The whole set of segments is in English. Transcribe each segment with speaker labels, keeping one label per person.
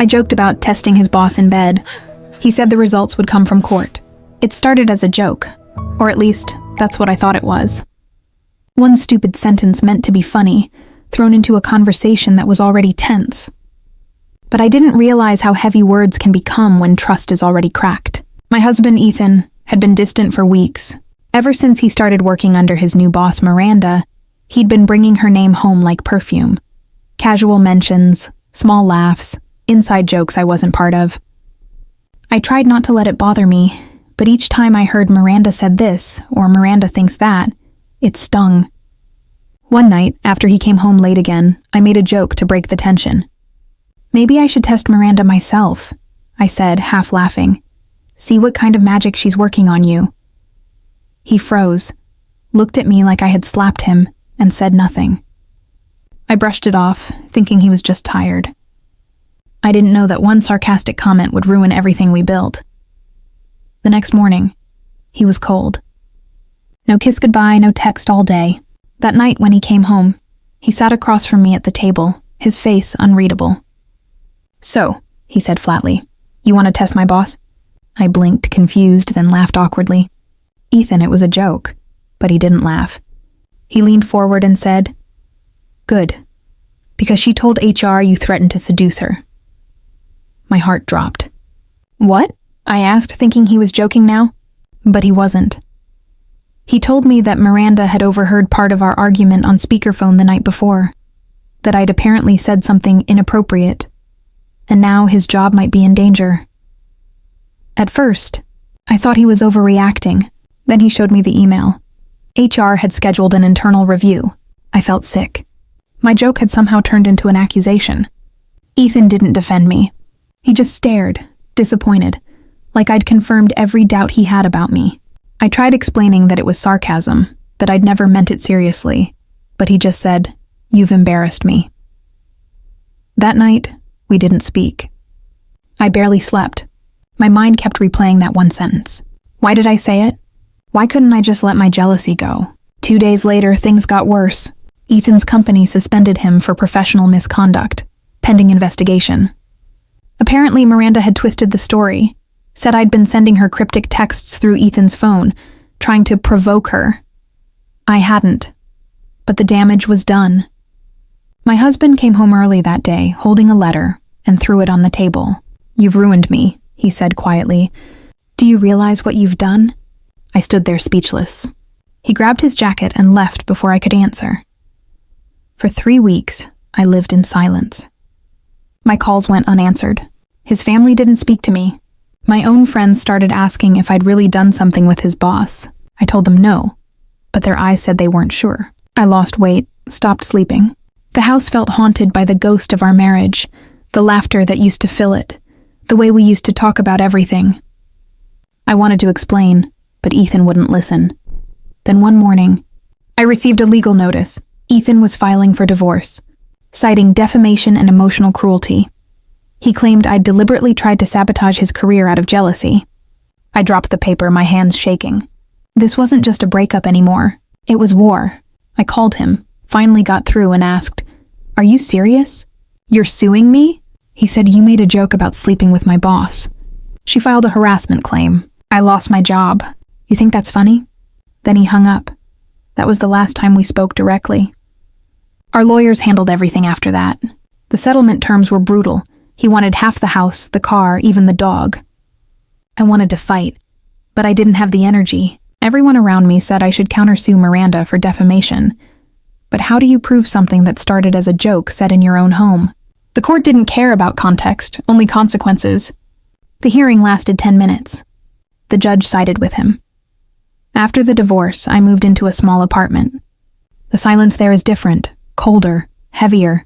Speaker 1: I joked about testing his boss in bed. He said the results would come from court. It started as a joke, or at least that's what I thought it was. One stupid sentence meant to be funny, thrown into a conversation that was already tense. But I didn't realize how heavy words can become when trust is already cracked. My husband, Ethan, had been distant for weeks. Ever since he started working under his new boss, Miranda, he'd been bringing her name home like perfume. Casual mentions, small laughs, inside jokes I wasn't part of. I tried not to let it bother me, but each time I heard Miranda said this, or Miranda thinks that, it stung. One night, after he came home late again, I made a joke to break the tension. "Maybe I should test Miranda myself," I said, half laughing. "See what kind of magic she's working on you." He froze, looked at me like I had slapped him, and said nothing. I brushed it off, thinking he was just tired. I didn't know that one sarcastic comment would ruin everything we built. The next morning, he was cold. No kiss goodbye, no text all day. That night when he came home, he sat across from me at the table, his face unreadable. "So," he said flatly, "you want to test my boss?" I blinked, confused, then laughed awkwardly. Ethan, it was a joke, but he didn't laugh. He leaned forward and said, "Good, because she told HR you threatened to seduce her." My heart dropped. "What?" I asked, thinking he was joking now, but he wasn't. He told me that Miranda had overheard part of our argument on speakerphone the night before, that I'd apparently said something inappropriate, and now his job might be in danger. At first, I thought he was overreacting. Then he showed me the email. HR had scheduled an internal review. I felt sick. My joke had somehow turned into an accusation. Ethan didn't defend me. He just stared, disappointed, like I'd confirmed every doubt he had about me. I tried explaining that it was sarcasm, that I'd never meant it seriously, but he just said, "You've embarrassed me." That night, we didn't speak. I barely slept. My mind kept replaying that one sentence. Why did I say it? Why couldn't I just let my jealousy go? 2 days later, things got worse. Ethan's company suspended him for professional misconduct, pending investigation. Apparently, Miranda had twisted the story, said I'd been sending her cryptic texts through Ethan's phone, trying to provoke her. I hadn't, but the damage was done. My husband came home early that day, holding a letter, and threw it on the table. "You've ruined me," he said quietly. "Do you realize what you've done?" I stood there speechless. He grabbed his jacket and left before I could answer. For 3 weeks, I lived in silence. My calls went unanswered. His family didn't speak to me. My own friends started asking if I'd really done something with his boss. I told them no, but their eyes said they weren't sure. I lost weight, stopped sleeping. The house felt haunted by the ghost of our marriage, the laughter that used to fill it, the way we used to talk about everything. I wanted to explain, but Ethan wouldn't listen. Then one morning, I received a legal notice. Ethan was filing for divorce, citing defamation and emotional cruelty. He claimed I'd deliberately tried to sabotage his career out of jealousy. I dropped the paper, my hands shaking. This wasn't just a breakup anymore. It was war. I called him, finally got through and asked, "Are you serious? You're suing me?" He said, "You made a joke about sleeping with my boss." She filed a harassment claim. I lost my job. You think that's funny? Then he hung up. That was the last time we spoke directly. Our lawyers handled everything after that. The settlement terms were brutal. He wanted half the house, the car, even the dog. I wanted to fight, but I didn't have the energy. Everyone around me said I should countersue Miranda for defamation. But how do you prove something that started as a joke said in your own home? The court didn't care about context, only consequences. The hearing lasted 10 minutes. The judge sided with him. After the divorce, I moved into a small apartment. The silence there is different, colder, heavier.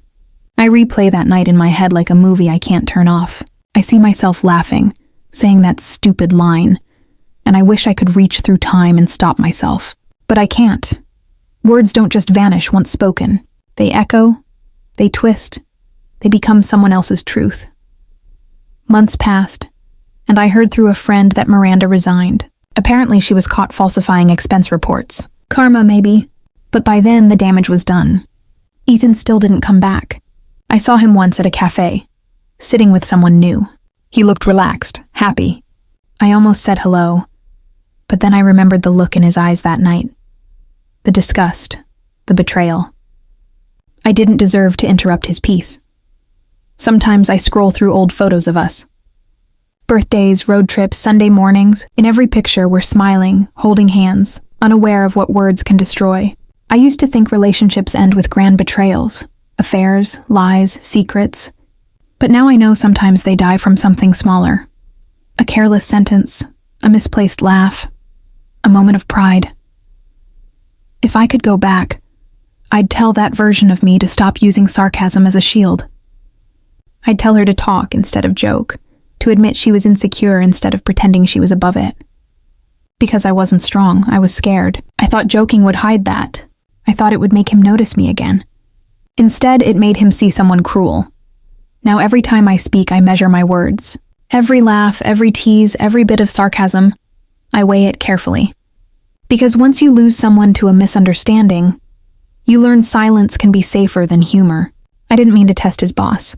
Speaker 1: I replay that night in my head like a movie I can't turn off. I see myself laughing, saying that stupid line, and I wish I could reach through time and stop myself. But I can't. Words don't just vanish once spoken. They echo, they twist, they become someone else's truth. Months passed, and I heard through a friend that Miranda resigned. Apparently she was caught falsifying expense reports. Karma, maybe. But by then, the damage was done. Ethan still didn't come back. I saw him once at a cafe. sitting with someone new. He looked relaxed, happy. I almost said hello, but then I remembered the look in his eyes that night. The disgust, the betrayal. I didn't deserve to interrupt his peace. Sometimes I scroll through old photos of us. Birthdays, road trips, Sunday mornings. In every picture, we're smiling, holding hands, unaware of what words can destroy. I used to think relationships end with grand betrayals, affairs, lies, secrets. But now I know sometimes they die from something smaller. A careless sentence, a misplaced laugh, a moment of pride. If I could go back, I'd tell that version of me to stop using sarcasm as a shield. I'd tell her to talk instead of joke, to admit she was insecure instead of pretending she was above it. Because I wasn't strong, I was scared. I thought joking would hide that. I thought it would make him notice me again. Instead, it made him see someone cruel. Now every time I speak, I measure my words. Every laugh, every tease, every bit of sarcasm, I weigh it carefully. Because once you lose someone to a misunderstanding, you learn silence can be safer than humor. I didn't mean to test his boss.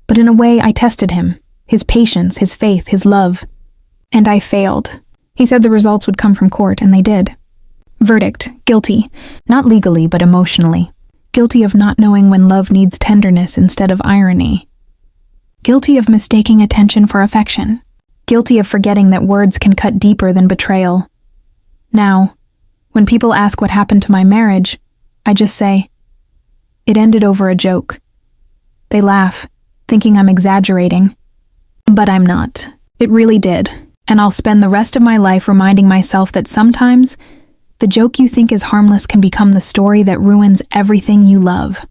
Speaker 1: But in a way, I tested him. His patience, his faith, his love. And I failed. He said the results would come from court, and they did. Verdict, guilty. Not legally, but emotionally. Guilty of not knowing when love needs tenderness instead of irony. Guilty of mistaking attention for affection. Guilty of forgetting that words can cut deeper than betrayal. Now, when people ask what happened to my marriage, I just say, it ended over a joke. They laugh, thinking I'm exaggerating. But I'm not. It really did. And I'll spend the rest of my life reminding myself that sometimes the joke you think is harmless can become the story that ruins everything you love.